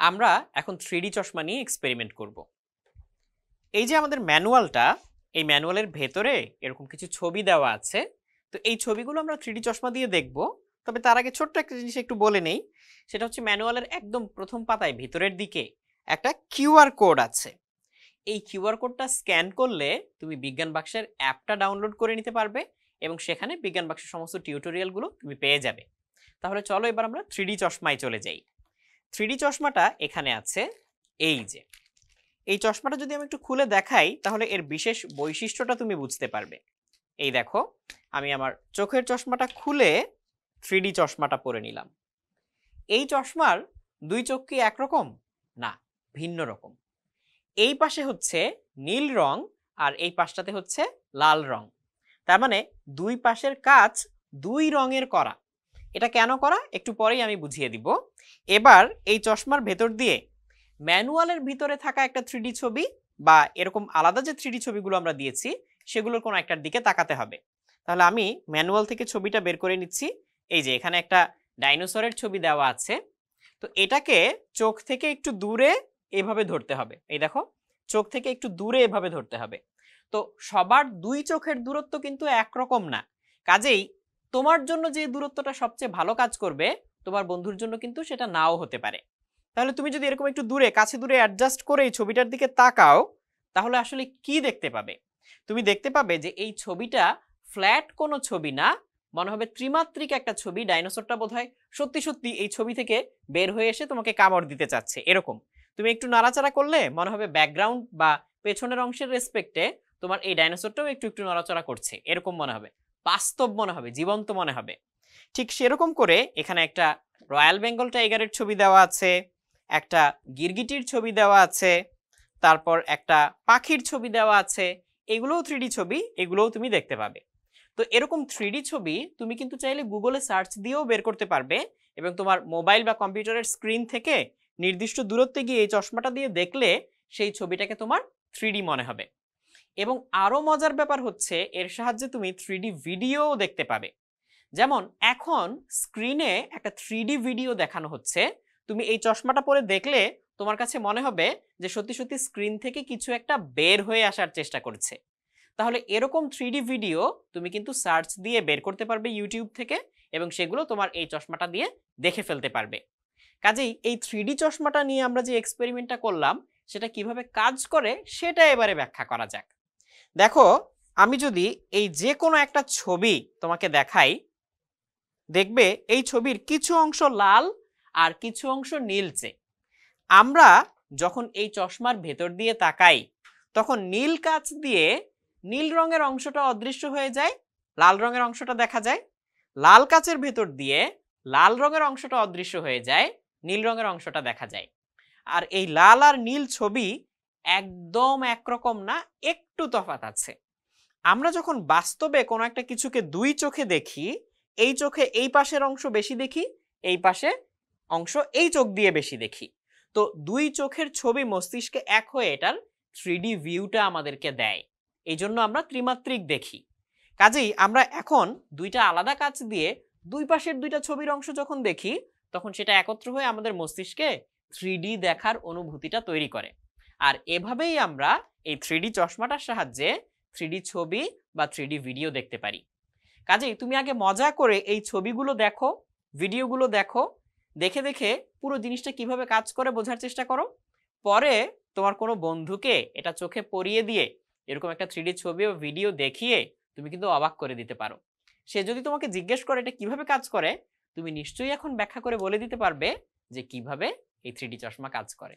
আমরা এখন 3D চশমা নিয়ে এক্সপেরিমেন্ট করব। এই যে আমাদের ম্যানুয়ালটা, এই ম্যানুয়ালের ভেতরে এরকম কিছু ছবি দেওয়া আছে। তো এই ছবিগুলো আমরা 3D চশমা দিয়ে দেখব। তবে তার আগে ছোট্ট একটা জিনিস একটু বলে নেই, সেটা হচ্ছে ম্যানুয়ালের একদম প্রথম পাতায় ভিতরের দিকে একটা কিউআর কোড আছে। এই কিউআর কোডটা স্ক্যান করলে তুমি বিজ্ঞান বাক্সের অ্যাপটা ডাউনলোড করে নিতে পারবে এবং সেখানে বিজ্ঞান বাক্সের সমস্ত টিউটোরিয়ালগুলো তুমি পেয়ে যাবে। তাহলে চলো এবার আমরা 3D চশমায় চলে যাই। 3D চশমাটা এখানে আছে। এই যে এই চশমাটা যদি আমি একটু খুলে দেখাই তাহলে এর বিশেষ বৈশিষ্ট্যটা তুমি বুঝতে পারবে। এই দেখো, আমি আমার চোখের চশমাটা খুলে 3D চশমাটা পরে নিলাম। এই চশমার দুই চোখ কি একরকম? না, ভিন্ন রকম। এই পাশে হচ্ছে নীল রং আর এই পাশটাতে হচ্ছে লাল রং। তার মানে দুই পাশের কাজ দুই রঙের করা। এটা কেন করা একটু পরেই আমি বুঝিয়ে দিব। এবার এই চশমার ভেতর দিয়ে ম্যানুয়ালের ভিতরে থাকা একটা 3D ছবি বা এরকম আলাদা যে 3D ছবিগুলো আমরা দিয়েছি সেগুলোর কোনো একটার দিকে তাকাতে হবে। তাহলে আমি ম্যানুয়াল থেকে ছবিটা বের করে নিচ্ছি। এই যে এখানে একটা ডাইনোসরের ছবি দেওয়া আছে। তো এটাকে চোখ থেকে একটু দূরে এভাবে ধরতে হবে। এই দেখো, চোখ থেকে একটু দূরে এভাবে ধরতে হবে। তো সবার দুই চোখের দূরত্ব কিন্তু একরকম না। কাজেই তোমার জন্য যে দূরত্বটা সবচেয়ে ভালো কাজ করবে তোমার বন্ধুর জন্য কিন্তু সেটা নাও হতে পারে। তাহলে তুমি যদি এরকম একটু দূরে কাছে দূরে অ্যাডজাস্ট করে এই ছবিটার দিকে তাকাও তাহলে আসলে কি দেখতে পাবে? তুমি দেখতে পাবে যে এই ছবিটা ফ্ল্যাট কোনো ছবি না, মনে হবে ত্রিমাত্রিক একটা ছবি। ডাইনোসরটা বোধহয় সত্যি সত্যি এই ছবি থেকে বের হয়ে এসে তোমাকে কামড় দিতে চাচ্ছে এরকম। তুমি একটু নাড়াচাড়া করলে মনে হবে ব্যাকগ্রাউন্ড বা পেছনের অংশের রেসপেক্টে তোমার এই ডাইনোসরটাও একটু একটু নড়াচড়া করছে, এরকম মনে হবে, বাস্তব মনে হবে, জীবন্ত মনে হবে। ঠিক সেরকম করে এখানে একটা রয়্যাল বেঙ্গল টাইগারের ছবি দেওয়া আছে, একটা গিরগিটির ছবি দেওয়া আছে, তারপর একটা পাখির ছবি দেওয়া আছে। এগুলোও 3D ছবি, এগুলোও তুমি দেখতে পাবে। তো এরকম 3D ছবি তুমি কিন্তু চাইলে গুগলে সার্চ দিয়েও বের করতে পারবে এবং তোমার মোবাইল বা কম্পিউটারের স্ক্রিন থেকে নির্দিষ্ট দূরত্বে গিয়ে এই চশমাটা দিয়ে দেখলে সেই ছবিটাকে তোমার 3D মনে হবে। এবং আরো মজার ব্যাপার হচ্ছে এর সাহায্যে তুমি 3D ভিডিও দেখতে পাবে। যেমন এখন স্ক্রিনে একটা 3D ভিডিও দেখানো হচ্ছে, তুমি এই চশমাটা পরে দেখলে তোমার কাছে মনে হবে যে সত্যি সত্যি স্ক্রিন থেকে কিছু একটা বের হয়ে আসার চেষ্টা করছে। তাহলে এরকম 3D ভিডিও তুমি কিন্তু সার্চ দিয়ে বের করতে পারবে ইউটিউব থেকে এবং সেগুলো তোমার এই চশমাটা দিয়ে দেখে ফেলতে পারবে। কাজেই এই 3D চশমাটা নিয়ে আমরা যে এক্সপেরিমেন্টটা করলাম সেটা কিভাবে কাজ করে সেটা এবারে ব্যাখ্যা করা যাক। দেখো, আমি যদি এই যে কোনো একটা ছবি তোমাকে দেখাই, দেখবে এই ছবির কিছু অংশ লাল আর কিছু অংশ নীলচে। আমরা যখন এই চশমার ভেতর দিয়ে তাকাই তখন নীল কাচ দিয়ে নীল রঙের অংশটা অদৃশ্য হয়ে যায়, লাল রঙের অংশটা দেখা যায়। লাল কাচের ভেতর দিয়ে লাল রঙের অংশটা অদৃশ্য হয়ে যায়, নীল রঙের অংশটা দেখা যায়। আর এই লাল আর নীল ছবি একদম একরকম না, একটু তফাৎ আছে। আমরা যখন বাস্তবে কোনো একটা কিছুকে দুই চোখে দেখি, এই চোখে এই পাশের অংশ বেশি দেখি, এই পাশে অংশ এই চোখ দিয়ে বেশি দেখি। তো দুই চোখের ছবি মস্তিষ্কে এক হয়ে এটার 3D ভিউটা আমাদেরকে দেয়। এই জন্য আমরা ত্রিমাত্রিক দেখি। কাজেই আমরা এখন দুইটা আলাদা কাচ দিয়ে দুই পাশের দুইটা ছবির অংশ যখন দেখি তখন সেটা একত্র হয়ে আমাদের মস্তিষ্কে 3D দেখার অনুভূতিটা তৈরি করে। আর এভাবেই আমরা এই 3D চশমাটার সাহায্যে 3D ছবি বা 3D ভিডিও দেখতে পারি। কাজেই তুমি আগে মজা করে এই ছবিগুলো দেখো, ভিডিওগুলো দেখো, দেখে দেখে পুরো জিনিসটা কিভাবে কাজ করে বোঝার চেষ্টা করো। পরে তোমার কোনো বন্ধুকে এটা চোখে পরিয়ে দিয়ে এরকম একটা 3D ছবি ও ভিডিও দেখিয়ে তুমি কিন্তু অবাক করে দিতে পারো। সে যদি তোমাকে জিজ্ঞেস করে এটা কিভাবে কাজ করে, তুমি নিশ্চয়ই এখন ব্যাখ্যা করে বলে দিতে পারবে যে কিভাবে এই 3D চশমা কাজ করে।